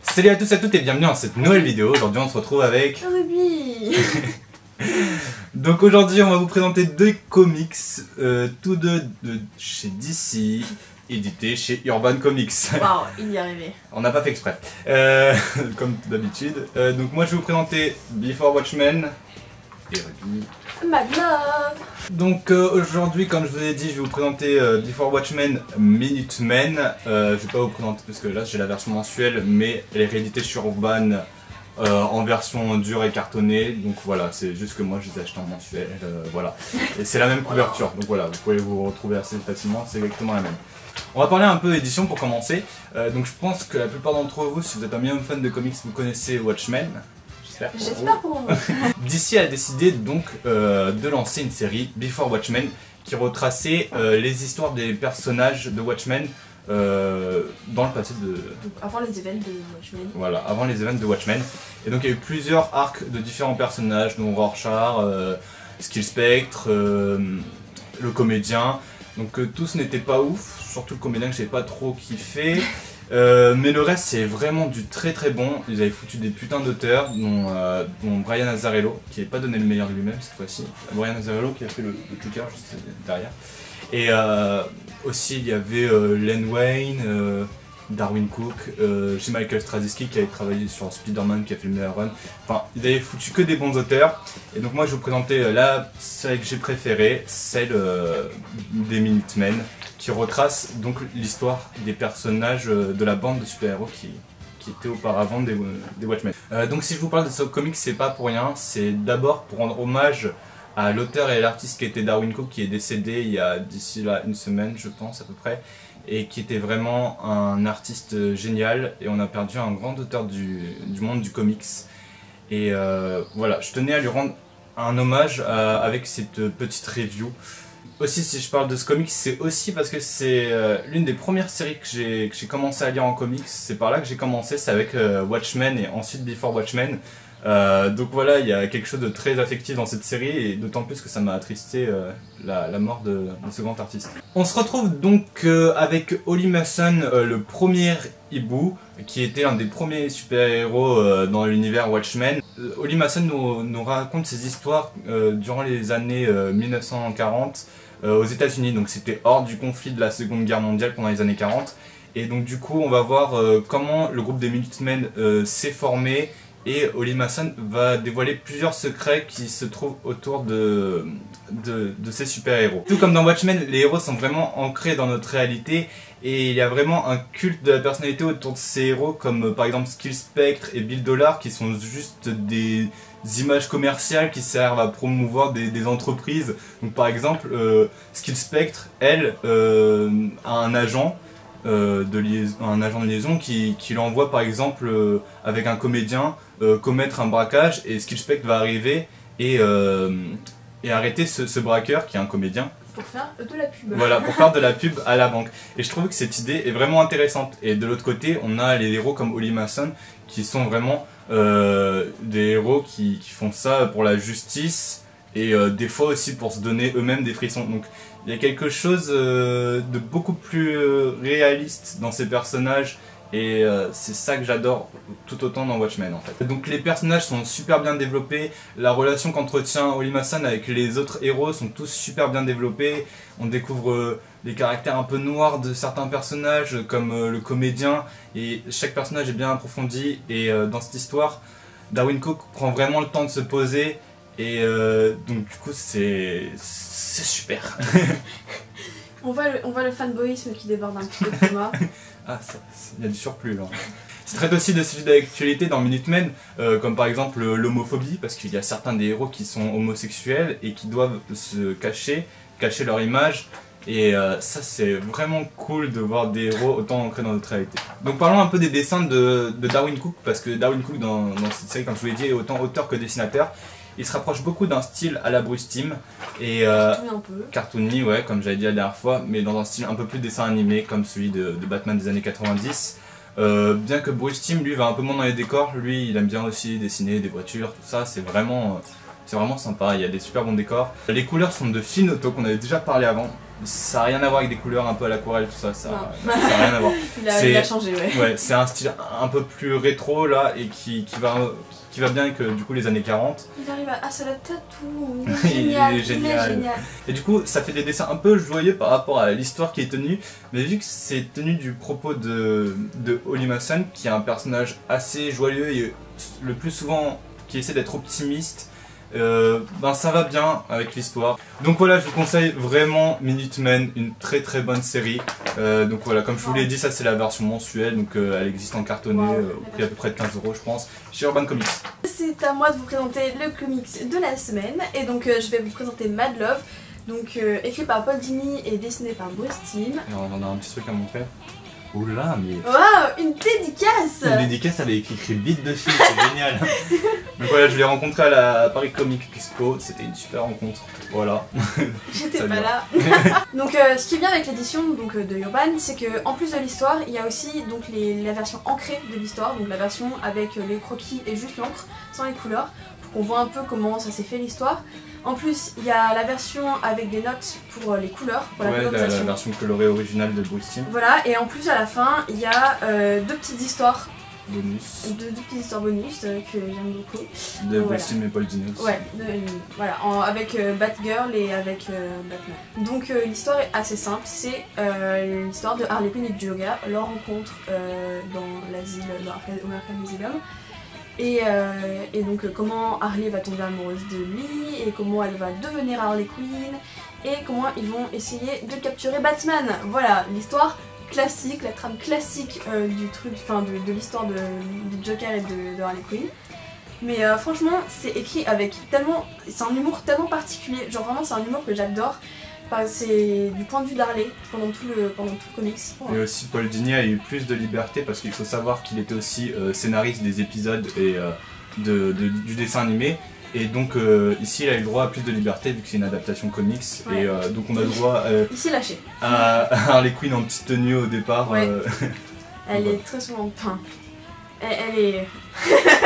Salut à tous et à toutes et bienvenue dans cette nouvelle vidéo. Aujourd'hui on se retrouve avec Ruby. Donc aujourd'hui on va vous présenter deux comics, tous deux de chez DC, édités chez Urban Comics. Waouh, il y est arrivé. On n'a pas fait exprès, comme d'habitude. Donc moi je vais vous présenter Before Watchmen et Ruby. Mad Love. Donc aujourd'hui, comme je vous ai dit, je vais vous présenter Before Watchmen Minutemen. Je vais pas vous présenter parce que là j'ai la version mensuelle, mais elle est rééditée sur Urban en version dure et cartonnée. Donc voilà, c'est juste que moi je les ai achetés en mensuel. Voilà, et c'est la même couverture. Donc voilà, vous pouvez vous retrouver assez facilement. C'est exactement la même. On va parler un peu édition pour commencer. Donc je pense que la plupart d'entre vous, si vous êtes un minimum fan de comics, vous connaissez Watchmen. J'espère pour vous. DC a décidé donc de lancer une série Before Watchmen qui retraçait les histoires des personnages de Watchmen dans le passé de... Donc, avant les événements de Watchmen. Voilà, avant les événements de Watchmen. Et donc il y a eu plusieurs arcs de différents personnages, dont Rorschach, Skill Spectre, le comédien. Donc tous n'étaient pas ouf, surtout le comédien que j'ai pas trop kiffé. Mais le reste c'est vraiment du très très bon. Ils avaient foutu des putains d'auteurs dont Brian Azzarello qui n'avait pas donné le meilleur de lui-même cette fois-ci. Brian Azzarello qui a fait le Joker juste derrière. Et aussi il y avait Len Wein, Darwin Cook, chez Michael Straczynski qui avait travaillé sur Spider-Man, qui a fait le meilleur run. Enfin, ils avaient foutu que des bons auteurs. Et donc moi je vais vous présenter la série que j'ai préférée, celle des Minutemen, qui retrace donc l'histoire des personnages de la bande de super-héros qui étaient auparavant des Watchmen. Donc si je vous parle de ce comic, c'est pas pour rien, c'est d'abord pour rendre hommage à l'auteur et l'artiste qui était Darwin Cook, qui est décédé il y a d'ici là une semaine je pense à peu près, et qui était vraiment un artiste génial, et on a perdu un grand auteur du monde du comics. Et voilà, je tenais à lui rendre un hommage avec cette petite review. Aussi, si je parle de ce comics, c'est aussi parce que c'est l'une des premières séries que j'ai commencé à lire en comics. C'est par là que j'ai commencé, c'est avec Watchmen et ensuite Before Watchmen. Donc voilà, il y a quelque chose de très affectif dans cette série, et d'autant plus que ça m'a attristé la mort de ce grand artiste. On se retrouve donc avec Ollie Mason, le premier hibou, qui était un des premiers super-héros dans l'univers Watchmen. Ollie Mason nous raconte ses histoires durant les années 1940 aux États-Unis, donc c'était hors du conflit de la Seconde Guerre mondiale pendant les années 40. Et donc du coup, on va voir comment le groupe des Minutemen s'est formé. Et Ollie Mason va dévoiler plusieurs secrets qui se trouvent autour de ces super-héros. Tout comme dans Watchmen, les héros sont vraiment ancrés dans notre réalité, et il y a vraiment un culte de la personnalité autour de ces héros, comme par exemple Skill Spectre et Bill Dollar, qui sont juste des images commerciales qui servent à promouvoir des entreprises. Donc par exemple, Skill Spectre, elle, a un agent. Un agent de liaison qui l'envoie par exemple avec un comédien commettre un braquage, et Skill Spectre va arriver et arrêter ce braqueur qui est un comédien. Pour faire de la pub. Voilà, pour faire de la pub à la banque. Et je trouve que cette idée est vraiment intéressante. Et de l'autre côté, on a les héros comme Ollie Mason qui sont vraiment des héros qui font ça pour la justice, et des fois aussi pour se donner eux-mêmes des frissons. Donc il y a quelque chose de beaucoup plus réaliste dans ces personnages, et c'est ça que j'adore tout autant dans Watchmen en fait. Donc les personnages sont super bien développés, la relation qu'entretient Ollie Mason avec les autres héros sont tous super bien développés. On découvre les caractères un peu noirs de certains personnages comme le comédien, et chaque personnage est bien approfondi. Et dans cette histoire, Darwin Cook prend vraiment le temps de se poser. Et donc du coup c'est super. on voit le fanboyisme qui déborde un petit peu de moi. Ah, il y a du surplus là. Ça traite aussi de sujets d'actualité dans Minutemen, comme par exemple l'homophobie, parce qu'il y a certains des héros qui sont homosexuels et qui doivent se cacher leur image. Et ça c'est vraiment cool de voir des héros autant ancrés dans notre réalité. Donc parlons un peu des dessins de Darwin Cook, parce que Darwin Cook dans cette série, comme je vous l'ai dit, est autant auteur que dessinateur. Il se rapproche beaucoup d'un style à la Bruce Timm, et cartoony, ouais, comme j'avais dit la dernière fois, mais dans un style un peu plus dessin animé comme celui de Batman des années 90. Bien que Bruce Timm lui va un peu moins dans les décors, lui il aime bien aussi dessiner des voitures, tout ça, c'est vraiment sympa, il y a des super bons décors. Les couleurs sont de Finoto qu'on avait déjà parlé avant, ça a rien à voir avec des couleurs un peu à l'aquarelle, tout ça, ça Non. a rien à voir. Il a changé, ouais. Ouais, c'est un style un peu plus rétro là et qui va bien avec du coup les années 40. Il arrive à se la tatou, Il est génial. Et du coup, ça fait des dessins un peu joyeux par rapport à l'histoire qui est tenue, mais vu que c'est tenu du propos de Holly Mason, qui est un personnage assez joyeux et le plus souvent qui essaie d'être optimiste, ben ça va bien avec l'histoire. Donc voilà, je vous conseille vraiment Minutemen, une très très bonne série. Donc voilà, comme je vous l'ai dit, ça c'est la version mensuelle, donc elle existe en cartonné au prix à peu près de 15 € je pense, chez Urban Comics. C'est à moi de vous présenter le comics de la semaine, et donc je vais vous présenter Mad Love, donc écrit par Paul Dini et dessiné par Bruce Timm. Alors on a un petit truc à montrer. Oula, mais... Waouh, une dédicace! Une dédicace avec écrit beat dessus, c'est génial. Donc voilà, je l'ai rencontré à la Paris Comic Expo, c'était une super rencontre, voilà. J'étais pas là. Donc ce qui est bien avec l'édition de Urban, c'est que en plus de l'histoire, il y a aussi donc la version ancrée de l'histoire, donc la version avec les croquis et juste l'encre, sans les couleurs, pour qu'on voit un peu comment ça s'est fait l'histoire. En plus, il y a la version avec des notes pour les couleurs, pour la colorisation. La version colorée originale de Bruce Timm. Voilà, et en plus à la fin, il y a deux petites histoires. Bonus. Deux petites histoires bonus que j'aime beaucoup. De Bruce Timm et Paul Dini aussi. Ouais, voilà, avec Batgirl et avec Batman. Donc l'histoire est assez simple, c'est l'histoire de Harley Quinn et Joker, leur rencontre dans l'asile, dans Arkham Asylum. Et donc comment Harley va tomber amoureuse de lui, et comment elle va devenir Harley Quinn, et comment ils vont essayer de capturer Batman. Voilà, l'histoire classique, la trame classique du truc, enfin de l'histoire de Joker et de Harley Quinn. Mais franchement, c'est écrit avec tellement... c'est un humour tellement particulier, genre vraiment c'est un humour que j'adore. C'est du point de vue d'Harley pendant tout le comics. Et aussi Paul Dini a eu plus de liberté parce qu'il faut savoir qu'il était aussi scénariste des épisodes et du dessin animé. Et donc ici il a eu le droit à plus de liberté vu que c'est une adaptation comics. Ouais. Et donc on a le droit ici lâché. À Harley Quinn en petite tenue au départ. Ouais. Elle est très souvent... Enfin, elle est...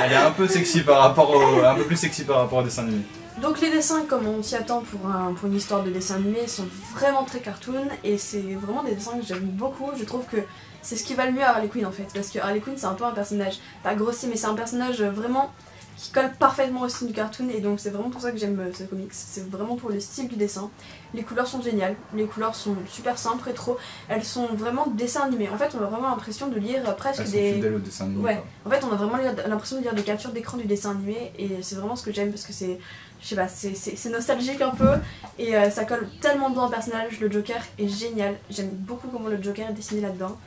elle est un peu sexy par rapport un peu plus sexy par rapport au dessin animé. Donc les dessins, comme on s'y attend pour une histoire de dessin animé, sont vraiment très cartoon, et c'est vraiment des dessins que j'aime beaucoup. Je trouve que c'est ce qui va le mieux à Harley Quinn en fait, parce que Harley Quinn c'est un peu un personnage, pas grossier, mais c'est un personnage vraiment qui colle parfaitement au style du cartoon, et donc c'est vraiment pour ça que j'aime ce comics. C'est vraiment pour le style du dessin. Les couleurs sont géniales, les couleurs sont super simples, rétro, elles sont vraiment dessin animé. En fait on a vraiment l'impression de lire presque elles sont fidèles au dessin animé. Ouais, en fait on a vraiment l'impression de lire des captures d'écran du dessin animé, et c'est vraiment ce que j'aime parce que c'est... je sais pas, c'est nostalgique un peu, et ça colle tellement bien au personnage. Le Joker est génial, j'aime beaucoup comment le Joker est dessiné là-dedans.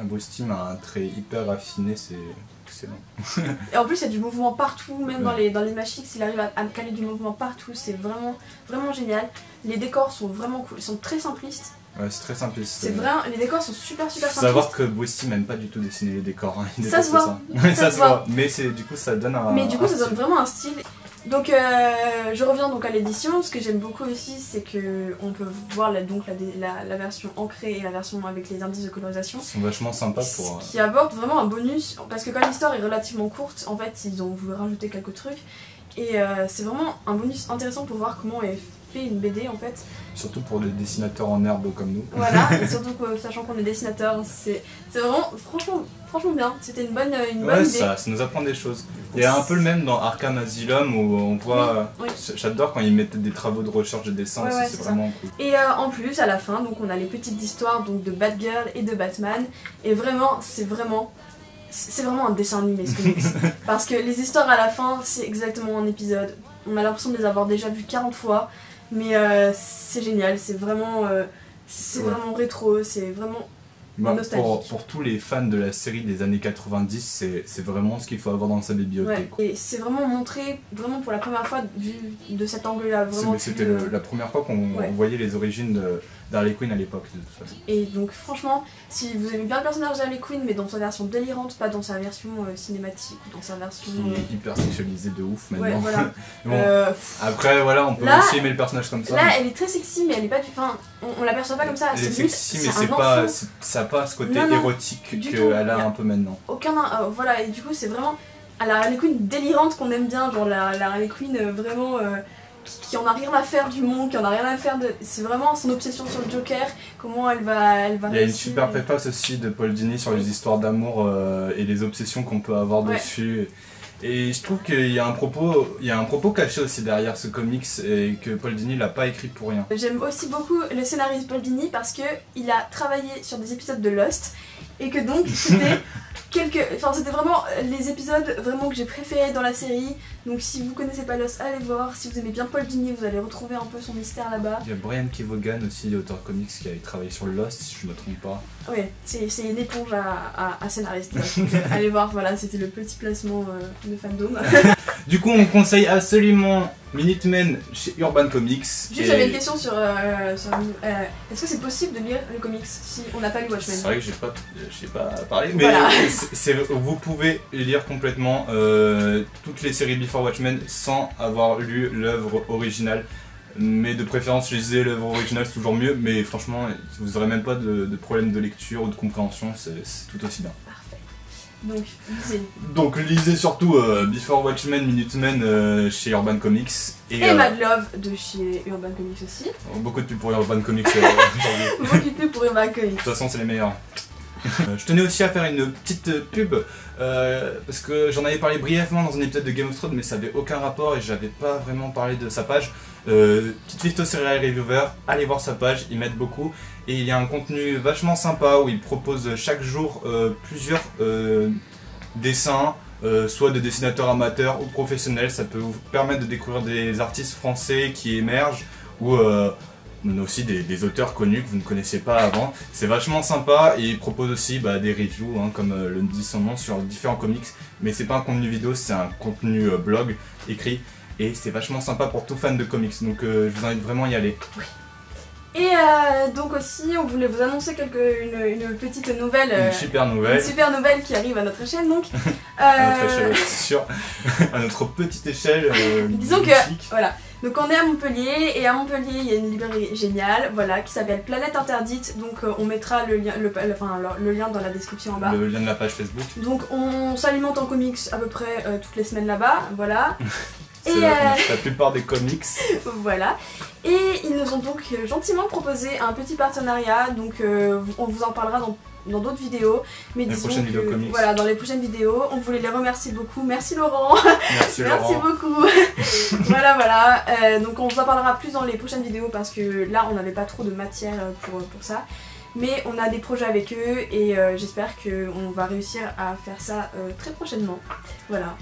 Bruce Timm a un trait hyper raffiné, c'est excellent. Et en plus il y a du mouvement partout, même dans les images fixes, il arrive à caler du mouvement partout, c'est vraiment génial. Les décors sont vraiment cool, ils sont très simplistes. Ouais, c'est très simpliste. C'est vrai, les décors sont super simplistes. Faut savoir que Bruce Timm n'aime pas du tout dessiner les décors. Hein. Ça se voit. Ça se voit. Mais du coup ça donne un... Mais du coup ça donne vraiment un style. Donc je reviens donc à l'édition. Ce que j'aime beaucoup aussi, c'est que on peut voir la version ancrée et la version avec les indices de colorisation. Ils sont vachement sympas pour... Qui apporte vraiment un bonus, parce que quand l'histoire est relativement courte, en fait ils ont voulu rajouter quelques trucs. Et c'est vraiment un bonus intéressant pour voir comment est fait une BD en fait. Surtout pour les dessinateurs en herbe comme nous. Voilà, et surtout que, sachant qu'on est dessinateur, c'est vraiment franchement bien. C'était une bonne idée. Ça nous apprend des choses. Il y a un peu le même dans Arkham Asylum où on voit... Oui. J'adore quand ils mettent des travaux de recherche de dessin, c'est vraiment cool. Et en plus, à la fin, donc on a les petites histoires donc, de Batgirl et de Batman. Et vraiment, c'est vraiment un dessin animé ce comics. Parce que les histoires à la fin, c'est exactement un épisode. On a l'impression de les avoir déjà vues 40 fois. Mais c'est génial, c'est vraiment rétro, c'est vraiment nostalgique. Pour tous les fans de la série des années 90, c'est vraiment ce qu'il faut avoir dans sa bibliothèque. Ouais. Et c'est vraiment montré, vraiment pour la première fois, vu de cet angle-là. C'était la première fois qu'on voyait les origines d'Harley Quinn à l'époque de toute façon. Et donc franchement, si vous aimez bien le personnage d'Harley Quinn, mais dans sa version délirante, pas dans sa version cinématique, ou dans sa version... Qui est hyper sexualisée de ouf maintenant. Ouais, voilà. Bon, après voilà, on peut aussi aimer le personnage comme ça. Là, elle est très sexy, mais elle est pas du... Enfin, on l'aperçoit pas comme ça. Elle est sexy, mais ça n'a pas ce côté érotique qu'elle a un peu maintenant. Voilà, et du coup c'est vraiment... la Harley Quinn délirante qu'on aime bien, genre la Harley Quinn vraiment... qui en a rien à faire du monde, qui en a rien à faire de... C'est vraiment son obsession sur le Joker, comment elle va Il y a une super préface aussi de Paul Dini sur les histoires d'amour et les obsessions qu'on peut avoir dessus. Et je trouve qu'il y a un propos caché aussi derrière ce comics et que Paul Dini l'a pas écrit pour rien. J'aime aussi beaucoup le scénariste Paul Dini parce que il a travaillé sur des épisodes de Lost et que donc c'était c'était vraiment les épisodes vraiment que j'ai préférés dans la série. Donc si vous connaissez pas Lost, allez voir. Si vous aimez bien Paul Dini, vous allez retrouver un peu son mystère là-bas. Il y a Brian Kevogan aussi, l'auteur comics qui avait travaillé sur Lost, si je me trompe pas. Ouais, c'est une éponge à scénariste. Allez voir, voilà, c'était le petit placement de fandom. Du coup, on conseille absolument Minutemen chez Urban Comics. Juste, j'avais une question sur est-ce que c'est possible de lire le comics si on n'a pas lu Watchmen? C'est vrai que j'ai pas parlé, mais voilà. vous pouvez lire complètement toutes les séries Before Watchmen sans avoir lu l'œuvre originale. Mais de préférence, lisez l'œuvre originale, c'est toujours mieux. Mais franchement, vous n'aurez même pas de problème de lecture ou de compréhension, c'est tout aussi bien. Parfait. Donc, lisez. Donc, lisez surtout Before Watchmen, Minutemen chez Urban Comics. Et Mad Love de chez Urban Comics aussi. Beaucoup de pubs pour Urban Comics aujourd'hui. Beaucoup de pubs pour Urban Comics. De toute façon, c'est les meilleurs. Je tenais aussi à faire une petite pub parce que j'en avais parlé brièvement dans un épisode de Game of Thrones, mais ça avait aucun rapport et j'avais pas vraiment parlé de sa page. Tite Fisto Serial Reviewer, allez voir sa page, ils m'aident beaucoup et il y a un contenu vachement sympa où il propose chaque jour plusieurs dessins, soit de dessinateurs amateurs ou professionnels. Ça peut vous permettre de découvrir des artistes français qui émergent ou on a aussi des auteurs connus que vous ne connaissiez pas avant. C'est vachement sympa et il propose aussi des reviews, comme le dit son nom, sur différents comics. Mais c'est pas un contenu vidéo, c'est un contenu blog écrit. Et c'est vachement sympa pour tout fan de comics. Donc je vous invite vraiment à y aller. Oui. Et donc aussi, on voulait vous annoncer une petite nouvelle. Une super nouvelle. Une super nouvelle qui arrive à notre échelle, donc. À notre échelle, c'est sûr. À notre petite échelle. Disons que, voilà. Donc on est à Montpellier, et à Montpellier, il y a une librairie géniale, voilà, qui s'appelle Planète Interdite. Donc on mettra le lien dans la description en bas. Le lien de la page Facebook. Donc on s'alimente en comics à peu près toutes les semaines là-bas, voilà. C'est la plupart des comics. Voilà. Et ils nous ont donc gentiment proposé un petit partenariat, donc on vous en parlera dans d'autres vidéos. Mais disons que, voilà, dans les prochaines vidéos, on voulait les remercier beaucoup. Merci Laurent. Merci Merci beaucoup. Voilà. Donc on vous en parlera plus dans les prochaines vidéos parce que là on n'avait pas trop de matière pour ça. Mais on a des projets avec eux et j'espère qu'on va réussir à faire ça très prochainement. Voilà.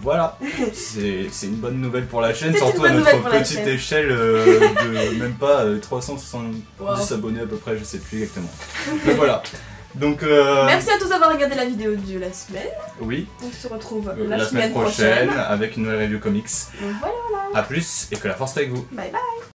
Voilà, c'est une bonne nouvelle pour la chaîne, surtout à notre petite échelle de même pas 370 abonnés à peu près, je sais plus exactement. Donc voilà. Donc, merci à tous d'avoir regardé la vidéo de la semaine. Oui. On se retrouve la semaine prochaine avec une nouvelle review comics. Donc voilà. A plus et que la force soit avec vous. Bye bye.